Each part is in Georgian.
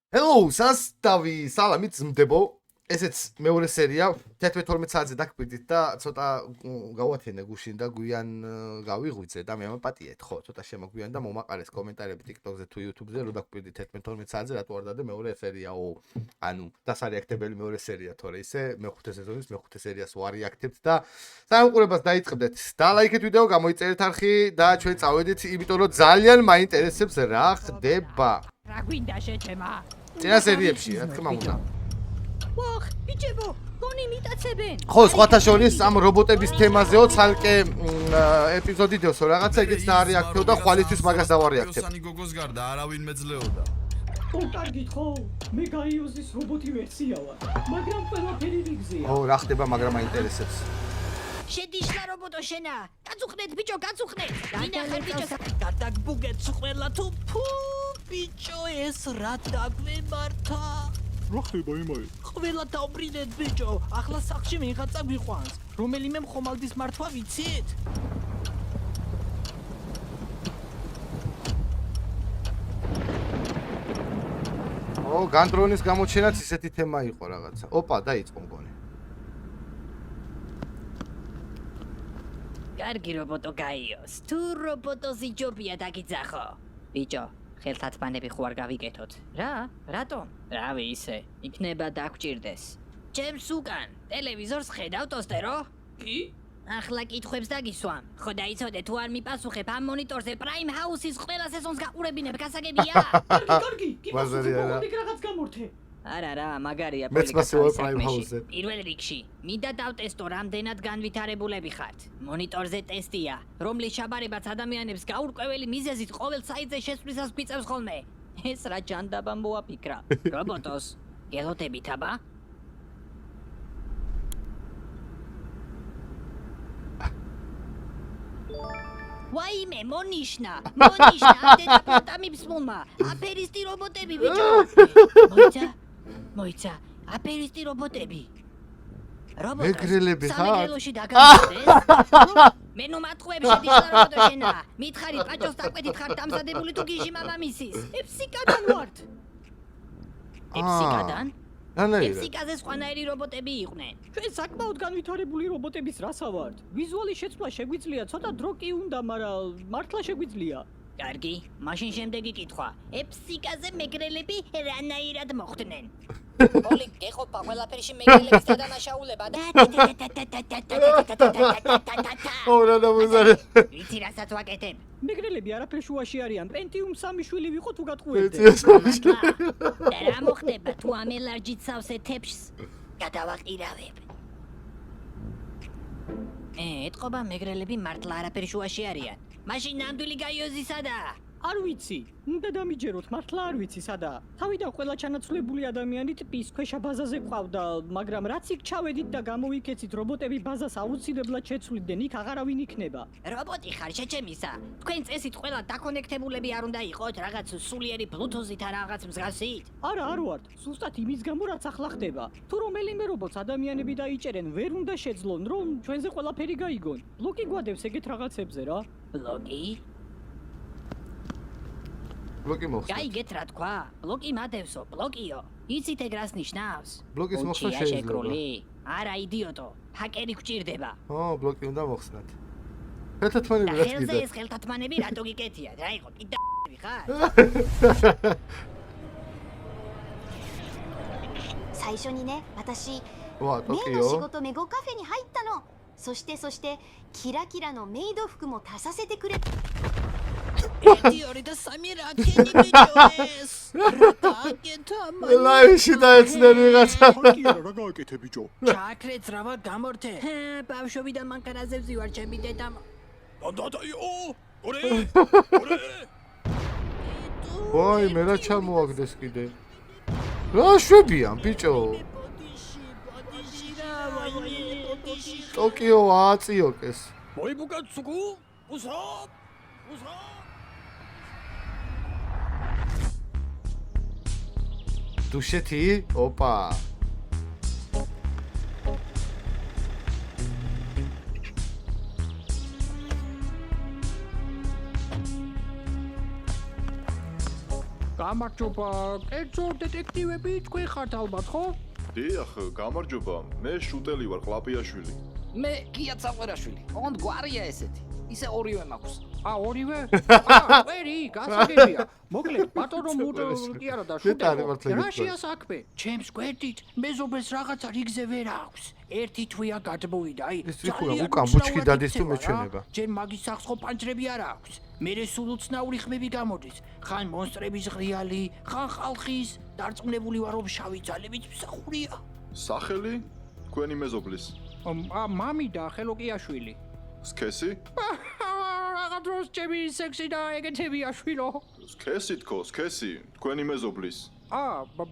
Hello, სასტავი, სალამით ზმდებო. ესეც მეორე სერია 11-12 საათზე დაგკვირდით და ცოტა გავათენე გუშინ და გვიან გავიღვიძე და მე ამაპატიეთ, ხო, ცოტა შემოგვიან და მომაყარეს კომენტარები TikTok-ზე თუ YouTube-ზე, რომ დაგკვირდით 11-12 საათზე რატო არ დადე მეორე სერიაო. ანუ დასარეაქტებელი მეორე სერია, თორე ისე მეხუთე სეზონის მეხუთე სერიას ვარეაქტებთ და საუყურებას დაიწყებდეთ. დალაიქეთ ვიდეო, გამოიწერეთ არხი და ჩვენ წავედით, იმიტომ რომ ძალიან მაინტერესებს რა ხდება. რა გვინდა შეჩემა? წინა სერიებში, რა თქმა უნდა. ვახ, ბიჭებო, გონი მიტაცებენ. ხო, სხვათა შორის ამ რობოტების თემაზეო ცალკე ეპიზოდი დევსო რაღაცა ეგეც დაარეაქტებო და ხვალისთვის მაგას დავარეაქტებ. სანი გოგოს გარდა არავინ მეძლეოდა. ო, კარგით ხო? მე გაიოზის რობოტი ვერსია ვარ, მაგრამ ყველაფერი რიგზეა. ო, რა ხდება, მაგრამ მაინტერესებს. შედიშლა რობოტო შენა. გაწუხნეთ ბიჭო, გაწუხნეთ. მინახარ ბიჭო. გადაგბუგეთ ყველა თუ ფუ ბიჭო ეს რა დაგვემართა. რა ხდება იმაი? ყველა დავბრინეთ ბიჭო. ახლა სახში მიღაცა გვიყვანს. რომელიმე მხომალდის მართვა ვიცით? ო, განდრონის გამოჩენაც ისეთი თემა იყო რაღაცა. ოპა, დაიწყო მგონი. კარგი რობოტო გაიოს. თუ რობოტოზი ჯობია დაგიძახო. ბიჭო, ხელთათბანები ხო არ გავიკეთოთ? რა? რატომ? რავი ისე, იქნება დაგჭირდეს. ჩემს უკან ტელევიზორს ხედავ ტოსტერო? კი? ახლა კითხვებს დაგისვამ. ხო დაიცოდე თუ არ მიპასუხებ ამ მონიტორზე Prime House-ის ყველა სეზონს გაყურებინებ, გასაგებია? კარგი, კი ბაზარია რა. პასუხობ რაღაც გამორთე. არა რა, მაგარია მეც მასეულ Prime House-ზე. პირველ რიგში, მინდა დავტესტო რამდენად განვითარებულები ხართ. მონიტორზე ტესტია, რომლის ჩაბარებაც ადამიანებს გაურკვეველი მიზეზით ყოველ საიტზე შესვლისას გვიწევს ხოლმე. ეს რა ჯანდაბა მოაფიქრა. რობოტოს, გელოდებით აბა? ვაიმე, მონიშნა, ამდენ პოტამიფსმულმა, აფერისტი რობოტები ბიჭო. მოიცა, აფერისტი რობოტები. მეგრელები ხარ? სამეგრელოში დაგამოდეს. მე ნუ მათხვევ შედიშლა რობოტო შენა. მითხარი პაჭოს დაკვეთით ხარ დამზადებული თუ გიჟი მამამისის. ეფსიკადან ვართ. ეფსიკადან? ანაირად. ეფსიკაზე სხვანაირი რობოტები იყვნენ. ჩვენ საკმაოდ განვითარებული რობოტების რასა ვართ. ვიზუალის შეცვლა შეგვიძლია, ცოტა დრო კი უნდა, მაგრამ მართლა შეგვიძლია. კარგი, მაშინ შემდეგი კითხვა. ეფსიკაზე მეგრელები რანაირად მოხდნენ? ოლი გეყოფა ყველაფერში მეგრელების დადანაშაულება და ო, რა დამუზარე. ვიცი რასაც ვაკეთებ. მეგრელები არაფერ შუაში არიან. პენტიუმ 3 შვილი ვიყო თუ გატყუებდე. და რა მოხდება თუ ამ ელარჯით სავსე თეფშს გადავაყირავებ? ეთყობა მეგრელები მართლა არაფერ შუაში არიან. მაშინ ნამდვილი გაიოზი სადაა? არ ვიცი. უნდა დამიჯეროთ, მართლა არ ვიცი სადაა. თავიდან ყველა ჩანაცვლებული ადამიანი ტიპის ქვეშა ბაზაზე ყავდა, მაგრამ რაც იქ ჩავედით და გამოვიქეცით რობოტები ბაზას აუცილებლად შეცვლიდნენ, იქ აღარავინ იქნება. რობოტი ხარ შეჩემისა. თქვენ წესით ყველა დაკონექტებულები არ უნდა იყოთ რაღაც სულიერი ბლუთუზით ან რაღაც მსგავსით? არა, არ ვართ. სუსტად იმის გამო რაც ახლა ხდება. თუ რომელიმე რობოტს ადამიანები დაიჭერენ, ვერ უნდა შეძლონ, რომ ჩვენზე ყველაფერი გაიგონ. ბლოკი გვადევს ეგეთ რაღაცებზე რა. ბლოკი? ბლოკი მოხდა. გაიგეთ რა თქვა? ბლოკი მადევსო, ბლოკიო. იცით ეგ რას ნიშნავს? ბლოკის მოხსნა უჩია შეიძლება. შეკრული. არა იდიოტო, ჰაკერი გვჭირდება. ო, ბლოკი უნდა მოხსნათ. ხელთათმანები და რაც ხელზე კიდე. ეს ხელთათმანები რატო გიკეთიათ? რა იყო? კიდე ხარ? 最初にね、私 ვა, メイの仕 ტოკიო. 事メゴカフェに入ったの。そしてキラキラのメイド服も足させてくれ。 ერთი ორი და სამი რა ქენი ბიჭო ეს? რა გაკეთა მან? ლაივში დაეცნენ ვიღაცა. რა გააკეთე ბიჭო? ჩაქრეთ რავა გამორთე. ბავშვობიდან მანქანაზე ვზივარ ჩემი დედამ. დადაიო! ორე! ორე! ვაი, მე რა ჩამოაგდეს კიდე. რა შვებიან, ბიჭო? ბოდიში რა ვაიმე ბოდიში. ტოკიო ააწიოკეს. მოიბუგა ცუგუ? უსრობ! უსრობ! დუშეთი? ოპა. გამარჯობა, კერძო დეტექტივები თქვენ ხართ ალბათ, ხო? დიახ, გამარჯობა. მე შუტელი ვარ, ყლაპიაშვილი. მე გია წაყვერაშვილი. ოღონდ გვარია ესეთი. ისე ორივე მაქვს. ორივე? ყველი, გასაგებია. მოკლედ, ბატონო კი არა და შუტელი. რაშია საქმე? ჩემს გვერდით მეზობელს რაღაცა რიგზე ვერ აქვს. ერთი თვეა გადმოვიდა, აი. ეს რიხურა უკან ბუჩქი დადის თუ მეჩვენება. ჯერ მაგის სახს ხო პანჭრები არ აქვს. მერე სულ უცნაური ხმები გამოდის. ხან მონსტრების ღრიალი, ხან ხალხის, დარწმუნებული ვარ რომ შავი ძალებით მსახურია. სახელი? თქვენი მეზობლის. მამი და ხელოკიაშვილი. სქესი? რაღაც დროს ჩემი სექსი და ეგეთებია შვილო. სქესი თქო, სქესი, თქვენი მეზობლის.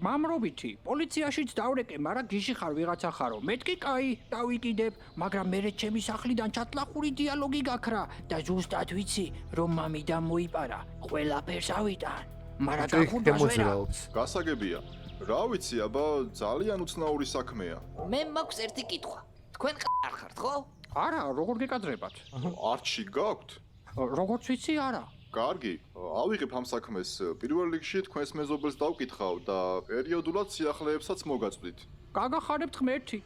მამრობითი, პოლიციაშიც დავრეკე, მაგრამ გიში ხარ ვიღაცა ხარო. მეთქი კაი, დავიკიდებ, მაგრამ მერე ჩემი სახლიდან ჩატლახური დიალოგი გაქრა და ზუსტად ვიცი, რომ მამიდან მოიპარა. ყველაფერს ავიტან, მაგრამ გახურდას ვერა. გასაგებია. რა ვიცი, აბა ძალიან უცნაური საქმეა. მე მაქვს ერთი კითხვა. თქვენ ყარ ხართ, ხო? არა, როგორ გეკადრებათ? არჩი გაქვთ? როგორც ვიცი, არა. კარგი, ავიღებ ამ საქმეს. პირველ რიგში თქვენს მეზობელს დავკითხავ და პერიოდულად სიახლეებსაც მოგაწვდით. გაგახარებთ ღმერთი.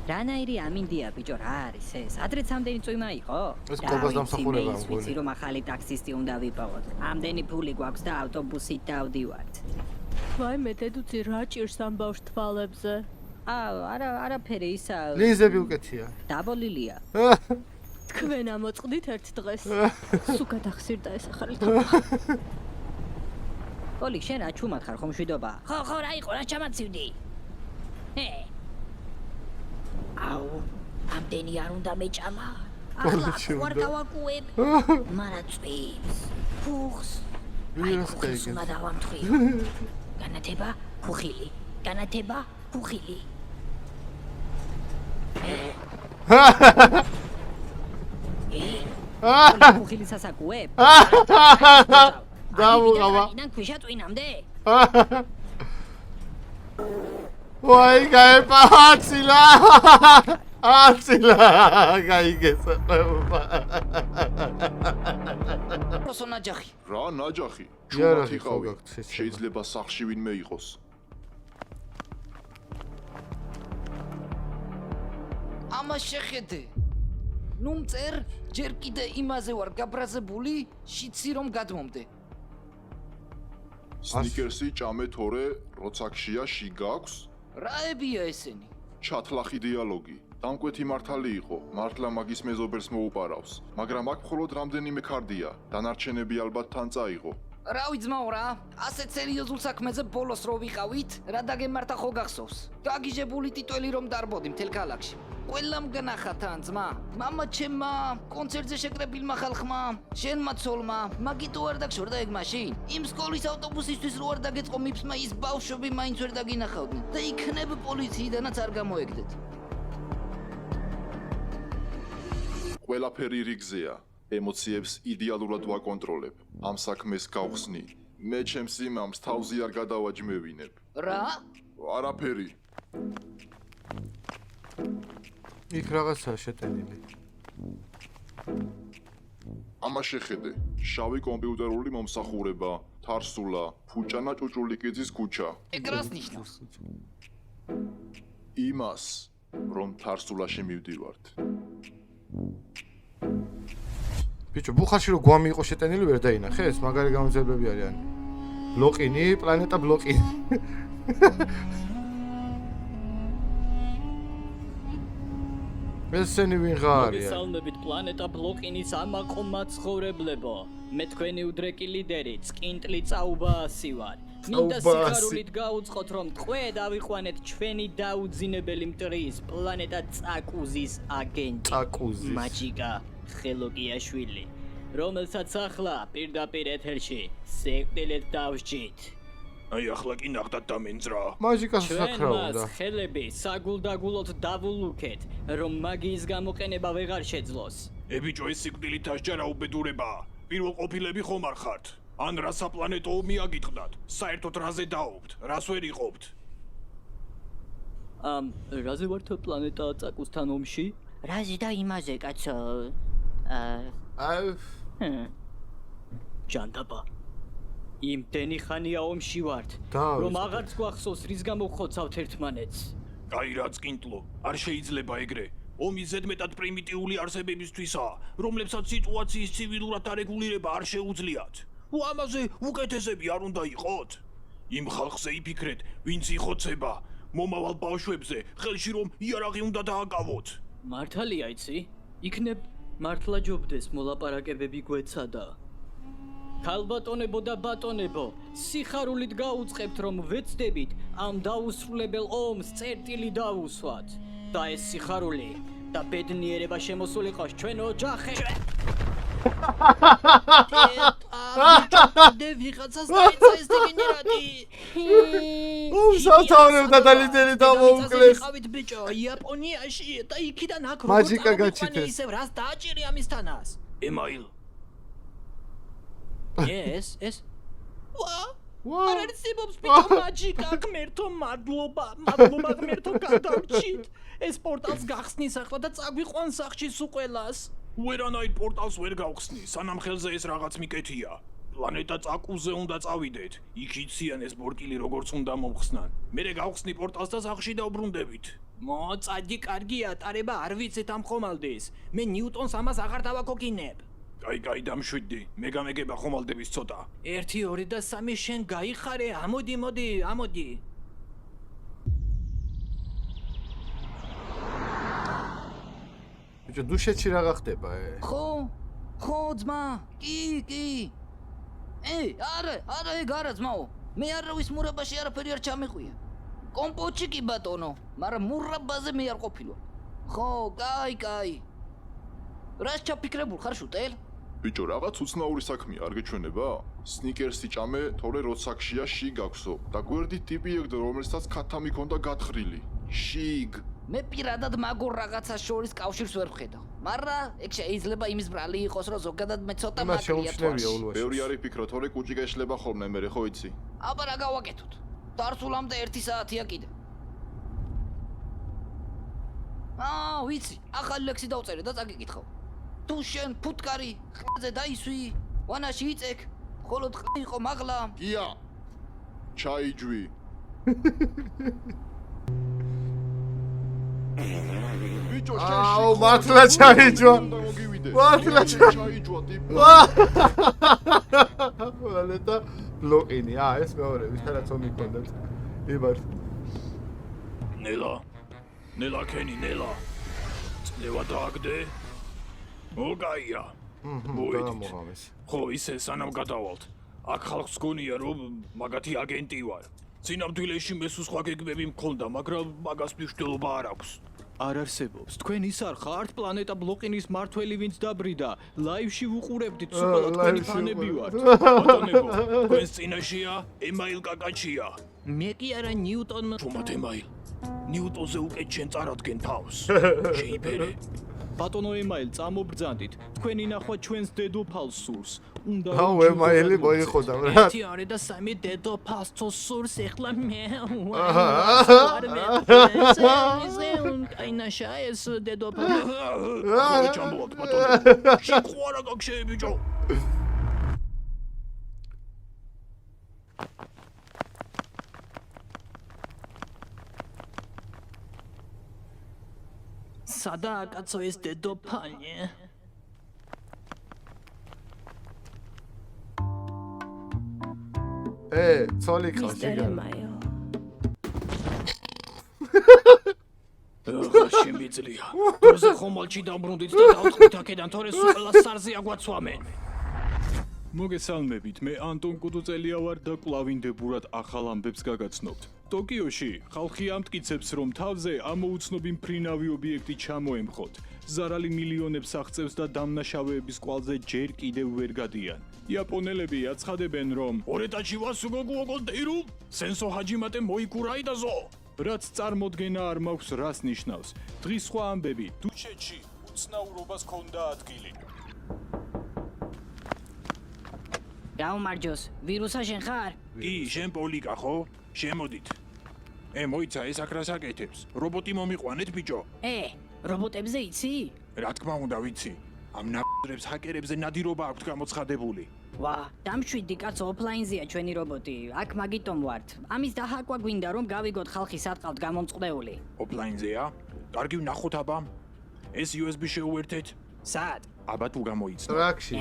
რანაირი ამინდია ბიჭო, რა არის ეს? ადრეც ამდენი წვიმა იყო? ეს მკვლელს დამსახურება ვიცი, მგონი. რომ ახალი ტაქსისტი უნდა ვიპოვოთ. ამდენი ფული გვაქვს და ავტობუსით დავდივართ. ვაი მე დედუცი რა ჭირს ამ ბავშვ თვალებზე? არაფერი ისა. ლინზები უკეთია. დაბოლილია. თქვენ ამოწყდით ერთ დღეს. სულ გადახსირდა ეს ახალი თვალ. პოლი, შენ რა ჩუმად ხარ ხომ შვიდობა? ხო, რა იყო, რა ჩამაცივდი? აუ, ამდენი არ უნდა მეჭამა. ახლა ვარ დავაკუებ. მარაწვებს, ფუხს. ვირას უნდა დავამთხრი. განათება, ფუხილი. განათება, ფუხილი. ფუხილის ასაკუებ. დავუღავა. ინან ქვიშა ტვინამდე. ვაი, გაეპა აცილა. აცილა, გაიგესა. პროსო ნაჯახი. რა ნაჯახი? იარა, ჩუმად ხო იყავი. გაქვთ ეს. შეიძლება სახლში ვინმე იყოს. ამას შეხედე. ნუ მწერ, ჯერ კიდე იმაზე ვარ გაბრაზებული, შიცი რომ გადმომდე. სნიკერსი ჭამე თორე, როცა ქშია ში გაქვს? რაებია ესენი? ჩათლახი დიალოგი. დამკვეთი მართალი იყო, მართლა მაგის მეზობელს მოუპარავს, მაგრამ აქ მხოლოდ რამდენიმე ქარდია, დანარჩენები ალბათ თან წაიღო. რავი ძმაო რა, ასეთ სერიოზულ საქმეზე ბოლოს რო ვიყავით, რა დაგემართა ხო გახსოვს? გაგიჟებული ტიტველი რომ დარბოდი მთელ ქალაქში. ყველამ განახა თან ძმა, მამა ჩემმა, კონცერტზე შეკრებილმა ხალხმა, შენმა ცოლმა, მაგიტო არ დაგშორდა ეგ მაშინ. იმ სკოლის ავტობუსისთვის რო არ დაგეწყო მიფსმა ის ბავშვები მაინც ვერ დაგინახავდნენ და იქნებ პოლიციიდანაც არ გამოეგდეთ. ყველაფერი რიგზეა. ემოციებს იდეალურად ვაკონტროლებ. ამ საქმეს გავხსნი. მე ჩემს იმამს თავზე არ გადავაჯმევინებ. რა? არაფერი. იქ რაღაცაა შეტენილი. ამას შეხედე. შავი კომპიუტერული მომსახურება, თარსულა, ფუჭანა ჭუჭულიკიძის ქუჩა. ეგ რას ნიშნავს? იმას, რომ თარსულაში მივდივართ. ბიჭო, ბუხარში რო გვამი იყო შეტენილი ვერ დაინახეს? მაგარი გამოძებები არიან. ბლოყინი, პლანეტა ბლოყინი. ესენი ვიღა არიან? მოგესალმებით პლანეტა ბლოყინის ამაყო მაცხოვრებლებო. მე თქვენი უდრეკი ლიდერი, წკინტლი წაუბაასი ვარ. მინდა სიხარულით გაუწყოთ, რომ ტყვე დავიყვანეთ ჩვენი დაუძინებელი მტრის პლანეტა წაკუზის აგენტი. წაკუზის. მაჯიკა ხელოკიაშვილი, რომელსაც ახლა პირდაპირ ეთერში სიკვდილით დავსჯით. აი ახლა კი ნახდათ დამენძრა. მაჟიკას ჩვენ საკრავდა. მას ხელები საგულდაგულოდ დავულუქეთ, რომ მაგიის გამოყენება ვეღარ შეძლოს. ბიჭო, ეს სიკვდილით ასჯარა უბედურებაა. პირველ ყოფილები ხომ არ ხართ? ან რა საპლანეტო ომი აგიტყდათ? საერთოდ რაზე დაობთ? რას ვერ იყოფთ? რაზე ვართ პლანეტა წაკუსთან ომში? რაზე და იმაზე, კაცო. ჯანდაბა. იმდენი ხანია ომში ვართ, რომ აღარც გვახსოვს რის გამო ხოცავთ ერთმანეთს. კაი რაც კინტლო, არ შეიძლება ეგრე. ომი ზედმეტად პრიმიტიული არსებებისთვისაა, რომლებსაც სიტუაციის ცივილურად არეგულირება არ შეუძლიათ. ამაზე უკეთესები არ უნდა იყოთ. იმ ხალხზე იფიქრეთ, ვინც იხოცება. მომავალ ბავშვებზე ხელში რომ იარაღი უნდა დააკავოთ. მართალია იცი? იქნებ მართლა ჯობდეს მოლაპარაკებები გვეცადა. ქალბატონებო და ბატონებო, სიხარულით გაუწყებთ რომ ვეცდებით ამ დაუსრულებელ ომს წერტილი დავუსვათ. და ეს სიხარული და ბედნიერება შემოსულიყოს ჩვენ ოჯახებში. ვიღაცას დაიწყო ეს დეგენერატი. სამთავრებდა და ლიდერი დამოუკლეს. ყავით ბიჭო, იაპონიაში და იქიდან აქ მაჯიკა გაჩითეს. ისევ რას დააჭირი ამისთანას? ემაილ, ეს არ არის სიმბობს ბიჭო მაჯიკა, ღმერთო მადლობა ღმერთო გადავჭით. ეს პორტალს გახსნის ახლა და წაგვიყვან სახში სულ ყველას. ვერანაირ პორტალს ვერ გავხსნი, სანამ ხელზე ეს რაღაც მიკეთია. პლანეტა წაკუზე უნდა წავიდეთ. იქ იციან ეს ბორკილი როგორც უნდა მომხსნან. მერე გავხსნი პორტალს და სახში დავბრუნდებით. მოწადი კარგია, ტარება არ ვიცით ამ ხომალდეს. მე ნიუტონს ამას აღარ დავაკოკინებ. კაი, დამშვიდდი. მე გამეგება ხომალდების ცოტა. 1 2 და 3 შენ გაიხარე, ამოდი. ბიჭო, დუშეთში რა ხდება? ხო, ძმა. კი. არა, ეგ არა ძმაო. მე არავის მურაბაში არაფერი არ ჩამეყვია. კომპოტში კი ბატონო, მაგრამ მურაბაზე მე არ ყოფილვარ. ხო, კაი. რას ჩაფიქრებულ ხარ შუტელ? ბიჭო, რაღაც უცნაური საქმეა, არ გეჩვენება? სნიკერსი ჭამე, თორე როცაქშია შიგ აქვსო და გვერდით ტიპი ეგდო, რომელსაც ქათამი ქონდა გათხრილი. შიგ. მე პირადად მაგურ რაღაცას შორის კავშირს ვერ ვხედავ. მაგრამ ეგ შეიძლება იმის ბრალი იყოს, რომ ზოგადად მე ცოტა მაგრია თვალში. ბევრი არის ფიქრო, თორე კუჭი გეშლება ხოლმე მერე, ხო იცი? აბა რა გავაკეთოთ? დარსულამდე 1 საათია კიდე. ვიცი, ახალი ლექსი დავწერე და წაგიკითხავ. თუ შენ ფუტკარი ხეზე დაისვი, ვანაში იწეკ, ხოლო ტყი იყო მაღლა. გია. ჩაიჯვი. ბიჭო, აუ, მართლა ჩაიჯვა. მართლა ჩაიჯვა ტიპი. პლანეტა ბლოკინი. ეს მეორე, ვისთანაც ომი ქონდათ. იმართ. ნელა კენი, ნელა. წლევა დააგდე. მოგაია. მოედით. ხო, ისე სანამ გადავალთ. აქ ხალხს გონია რომ მაგათი აგენტი ვარ. წინამძღოლში მესუ სხვა გეგმები მქონდა, მაგრამ მაგას მნიშვნელობა არ აქვს. არ არსებობს. თქვენ ის არ ხართ პლანეტა ბლოკინის მართველი, ვინც დაბრიდა. ლაივში ვუყურებდით, სულ თქვენი ფანები ვართ. ბატონებო, თქვენს წინაშია ემაილ კაკაჩია. მე კი არა ნიუტონ. თუმად ემაილ. ნიუტონზე უკეთ შენ წარადგენ თავს. შეიფერე. ბატონო ემაილ, წამობრძანდით. თქვენი ნახვა ჩვენს დედოფალს სურს. უნდა აუ, ემაილი მოიხოდა რა. 1 2 და 3 დედოფალს სურს ეხლა მე. აინაშა ეს დედოფალი. ახლა ჩამოვარდ ბატონო. შეყვარა გაგშე ბიჭო. სადაა კაცო ეს დედოფალი? ცოლი ყავს მისტერ მაიო. შემიძლია. თორზე ხომალში დაბრუნდით და დავწყდით აქედან, თორე სულ ყველა სარზეა გვაცვამენ. მოგესალმებით, მე ანტონ კუტუწელია ვარ და კლავინდებურად ახალ ამბებს გაგაცნობთ. ტოკიოში ხალხი ამტკიცებს, რომ თავზე ამოუცნობი მფრინავი ობიექტი ჩამოემხოთ. ზარალი მილიონებს აღწევს და დამნაშავეების კვალზე ჯერ კიდევ ვერ გადიან. იაპონელები აცხადებენ, რომ ორეტაჩი ვასუგოგუოგო დეირუ, სენსო ჰაჯიმატე მოიკურაი და ზო. რაც წარმოდგენა არ მაქვს რას ნიშნავს. დღის სხვა ამბები, დუშეთში უცნაურობას ჰქონდა ადგილი. გაუმარჯოს, ვირუსა შენ ხარ? კი, შენ პოლიკა ხო? შემოდით. მოიცა ეს აქ რას აკეთებს? რობოტი მომიყვანეთ ბიჭო. რობოტებზე იცი? რა თქმა უნდა ვიცი. ამ ნაბძრებს ჰაკერებზე ნადირობა აქვთ გამოცხადებული. ვა, დამშვიდი კაცო ოფლაინზეა ჩვენი რობოტი. აქ მაგიტომ ვართ. ამის დაჰაკვა გვინდა რომ გავიგოთ ხალხი სატყავთ გამომწყდეული. ოფლაინზეა? კარგი ვნახოთ აბა. ეს USB შეუერთეთ. სად? აბა თუ გამოიცნო. ტრაქში.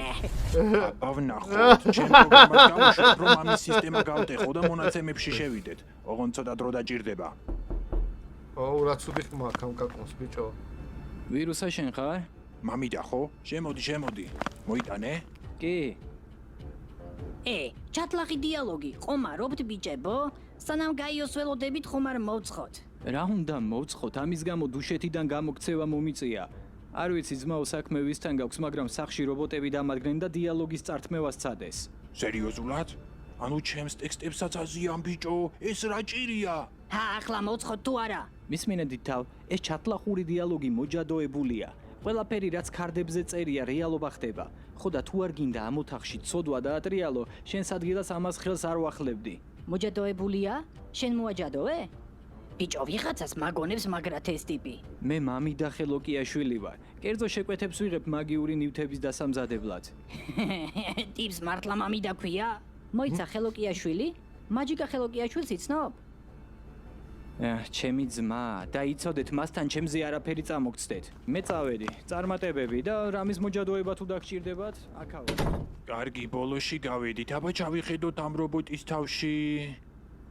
აბა ვნახოთ. ჩემ პროგრამას გავუშვებ რომ ამის სისტემა გავტეხო და მონაცემებში შევიდეთ. ოღონდ ცოტა დრო დაჭირდება. რა ცუდი ხმა აქ ამ კაკონს ბიჭო. ვირუსა შენ ხარ? მამიდა ხო? შემოდი. მოიტანე? კი. ჩათლახი დიალოგი. ყომარობთ ბიჭებო? სანამ გაიოს ველოდებით ხომ არ მოვცხოთ. რა უნდა მოვცხოთ? ამის გამო დუშეთიდან გამოქცევა მომიწია. არ ვიცი ძმაო საქმე ვისთან გაქვს, მაგრამ სახში რობოტები დამადგნენ და დიალოგის წართმევას ცადეს. სერიოზულად? ანუ ჩემს ტექსტებსაც აზიან ბიჭო, ეს რა ჭირია? ახლა მოვცხოთ თუ არა? მისმინეთ თავ, ეს ჩათლახური დიალოგი მოჯადოებულია. ყველაფერი რაც ქარდებზე წერია, რეალობა ხდება. ხო და თუ არ გინდა ამ ოთახში ცოდვა და ატრიალო, შენს ადგილას ამას ხელს არ ვახლებდი. მოჯადოებულია? შენ მოაჯადოე? ბიჭო, ვიღაცას მაგონებს მაგრათ ეს ტიპი. მე მამიდა ხელოკიაშვილი ვარ. კერძო შეკვეთებს ვიღებ მაგიური ნივთების დასამზადებლად. ტიპს მართლა მამიდა ქვია? მოიცა ხელოკიაშვილი? მაჯიკა ხელოკიაშვილს იცნობ? ჩემი ძმა, დაიცოდეთ მასთან ჩემზე არაფერი წამოგცდეთ. მე წავედი, წარმატებები და რამის მოჯადოება თუ დაგჭირდებათ, აქავა. კარგი, ბოლოში გავედით, აბა ჩავიხედოთ ამ რობოტის თავში.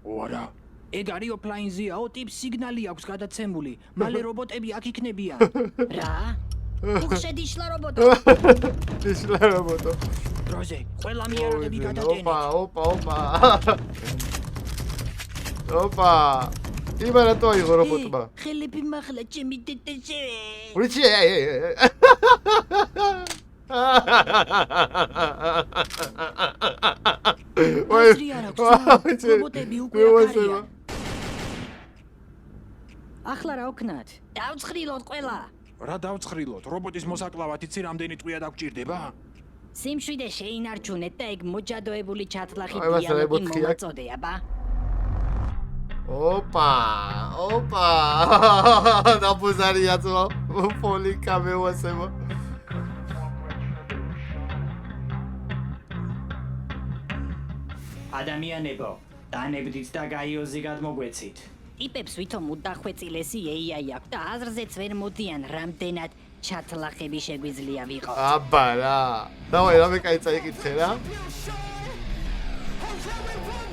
ვარა. ეგ არის ოფლაინზეაო, ტიპს სიგნალი აქვს გადაცემული. მალე რობოტები აქ იქნებიან. რა? უხშედიშლა რობოტო. ისლა რობოტო. დროზე, ყველა მიარაღები გადატენეთ. ოპა. იმარატო აიღო რობოტმა. ხელები მახლა ჩემი დედაშე. ვრიჩი. რობოტები უკვე აქ არიან. ახლა რა ვქნათ? დავცხრილოთ ყველა. რა დავცხრილოთ? რობოტის მოსაკლავად იცი რამდენი ტყვია დაგჭირდება? სიმშვიდე შეინარჩუნეთ და ეგ მოჯადოებული ჩათლახი აი, მას დიალოგი რებოტი აქვს? მომაწოდე, აბა. ოპა. დაბუზარია ძმა. პოლიკა მევასება. ადამიანებო, დანებდით და გაიოზი გადმოგვეცით. ტიპებს ვითომ უდახვეწილესი AI აქვს და აზრზეც ვერ მოდიან რამდენად ჩათლახები შეგვიძლია ვიყოთ. აბა რა. დავაი რამე კაი წაიკითხე რა.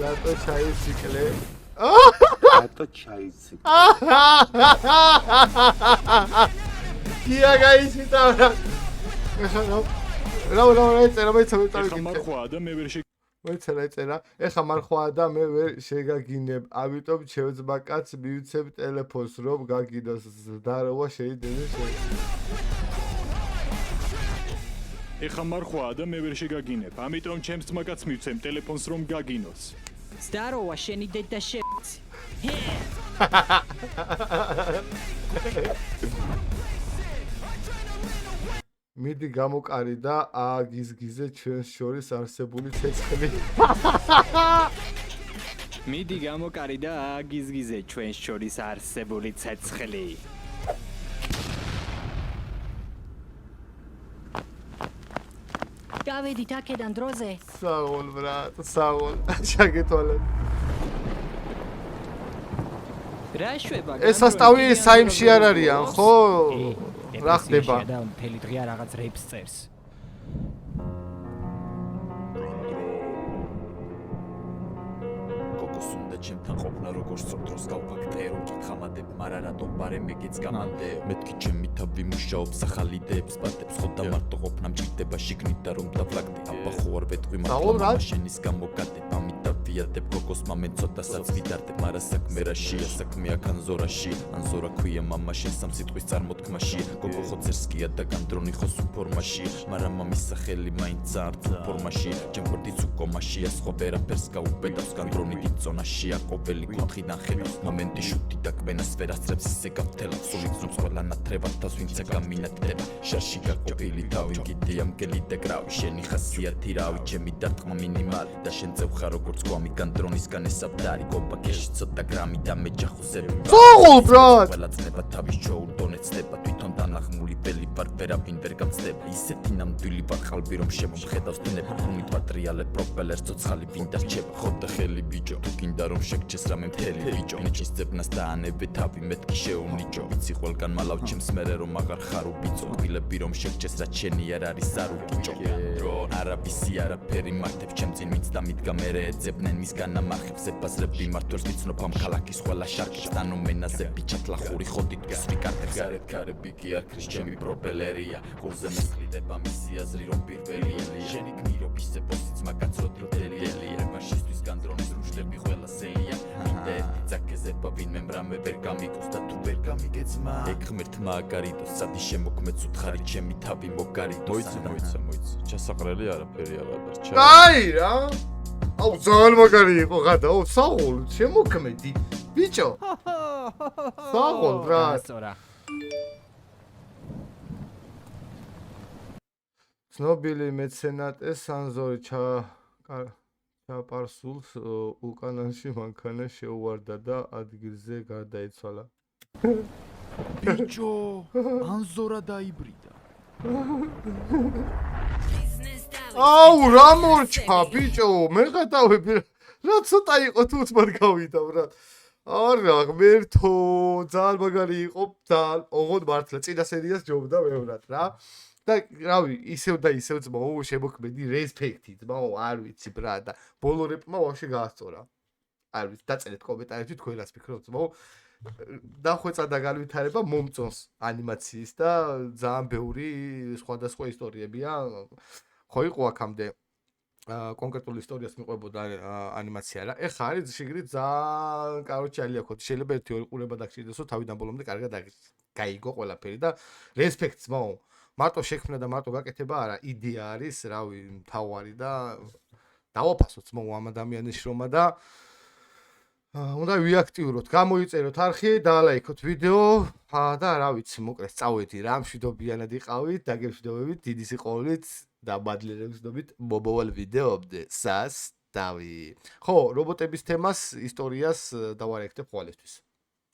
რატო ჩაიციკლე? რატო ჩაიციკლე? კია გაიციტა რა. რა ეწერა მეცემ ეხა მარხვა და მე ვერ ეწერა. ეხა მარხვა და მე ვერ შეგაგინებ. ამიტომ შევძმა კაცს მივიცემ ტელეფონს რომ გაგინოს ზდაროვა შეიძლება ეხა მარხვა და მე ვერ შეგაგინებ. ამიტომ ჩემს ძმაკაც მივცემ ტელეფონს რომ გაგინოს. ზდაროვა შენი დედაშე. მიდი გამოკარი და ააგიზგიზე ჩვენს შორის არსებული ცეცხლი. მიდი გამოკარი და ააგიზგიზე ჩვენს შორის არსებული ცეცხლი. გავედით აქედან დროზე. საულ ბრატ, საულ. ჩაგეთვალეთ. რა შვება? ეს ასტავი საიმში არ არიან, ხო? რა ხდება? და მთელი დღე რაღაც რეპს წერს. გოგოსუნდა ჩემთან ყოფნა როგორც დროს გავფაქტე რომ კითხამადებ, მაგრამ რატომ ბარე მეგეც გამანდე? მეთქი ჩემი თავი მუშაობს ახალი იდეებს პატებს ხო და მარტო ყოფნა მჭირდება შიგნით და რომ დაფლაგდი. აბა ხო არ ვეტყვი მართლა შენის გამოგადებ ამით დავიადებ გოგოსმა მე ცოტასაც ვიდარდებ, მაგრამ საქმე რაშია? საქმე აქ ანზორაში, ანზორა ქვია მამაშენ სამ სიტყვის წარმოთქმაში. გოგო ხო ცერსკია და განდრონი ხო სუფორმაში, მაგრამ მამის სახელი მაინც არც ფორმაში. ჩემ გვერდიც უკომაში ასხო ვერაფერს გაუბედავს განდრონი დიწონაში. აკობელი კუთხიდან ხედავს მომენტი შუთი და კვენას ვერასწრებს ისე გავთელავს სული გზობს ყველა ნათრევად თავს ვინცა გამინათდება შარში გაკობილი დავი კიდე ამგელი და კრავი შენი ხასიათი რავი ჩემი დარტყმა მინიმალი და შენ წევხარ როგორც გვა მიგან დრონისგან ესაბდარი კომპაკეში ცოტა გრამი და მეჯახოსები საღოლ ბრატ ყველა წნება თავის ჩაურდონ ეცდება თვითონ დანახმული ბელი ვარ ვერავინ ვერ გამწდება ისეთი ნამდვილი ვარ ყალბი რომ შემომხედავს თნები ხუმით პატრიალე პროპელერს ცოცხალი ვინ დარჩება ხოდა ხელი ბიჭო თუ გინდა რომ შეგჭეს რამე მთელი ბიჭო ნიჩის ძებნას დაანებე თავი მეთქი შეუნიჭო ვიცი ყველგან მალავ ჩემს მერე რომ აღარ ხარ უბიწო გვილები რომ შეგჭეს რაც შენი არ არის არუკიჭო არავისი არაფერი მარტებ ჩემ წინ ვინც დამიდგა მერე ეძებნენ მისგან ამახებს ებაზრები მართვერს ვიცნობ ამ ქალაქის ყველა შარკებს დანომენაზე ბიჭად ლახური ხოდით გასვი კარტებს გარეთ ქარები კი არ ქრის ჩემი პროპელერია გულზე მესხლიდება მისი აზრი რომ პირველია შენი გმირობისე პოსიც მაგაცოდ როდელია მაშისთვის განდრონის რუშლები ყველა სეია მინდა ძაკეზება ვინმე მრამე ვერ გამიგოს და თუ ვერ გამიგეც მა ეგ ღმერთ მაგარიდო სადი შემოქმეც უთხარი ჩემი თავი მოგარიდო მოიცა ჩასაყრელი არაფერი აღარ დარჩა აი რა აუ ძალიან მაგარი იყო გადა ო საღოლ შემოქმედი ბიჭო საღოლ ბრატ ცნობილი მეცენატე სანზორი ჩაპარსულს უკანონში მანქანა შეუვარდა და ადგილზე გარდაიცვალა ბიჭო ანზორა დაიბრიდა აუ რა მორჩა ბიჭო მე გადავები რა ცოტა იყო თუ თმად გავიდა ბრატ არა ღმერთო ძალიან მაგარი იყო ძალიან ოღონდ მართლა წინა სერიას ჯობდა მეურად რა და რავი ისევ და ისევ ძმაო შემოქმედი რესპექტი ძმაო არ ვიცი ბრატ და ბოლო რეპმა ვაფშე გაასწორა არ ვიცი დაწერეთ კომენტარებში თქვენ რას ფიქრობთ ძმაო დახვეწა და განვითარება მომწონს ანიმაციის და ძალიან ბევრი სხვადასხვა ისტორიებია ხო იყო აქამდე კონკრეტული ისტორიას მიყვებოდა ანიმაცია რა ეხლა არის შეგრით ძალიან კაროჩი ალიაქოთ შეიძლება ერთი ორი ყურება დაგჭირდესო თავიდან ბოლომდე კარგად გაიგო ყველაფერი და რესპექტს მაო მარტო შექმნა და მარტო გაკეთება არა იდეა არის რავი მთავარი და დავაფასოთ მოუ ამ ადამიანის შრომა და უნდა ვიაქტიუროთ გამოიწეროთ არხი დაალაიქოთ ვიდეო და რა ვიცი მოკლედ წავედი რა მშვიდობიანად იყავით დაგემშვიდობებით დიდი სიყვარულით და მადლიერებს ვდობით მომავალ ვიდეომდე სასტავი ხო რობოტების თემას ისტორიას დავარეკეთებ ხვალისთვის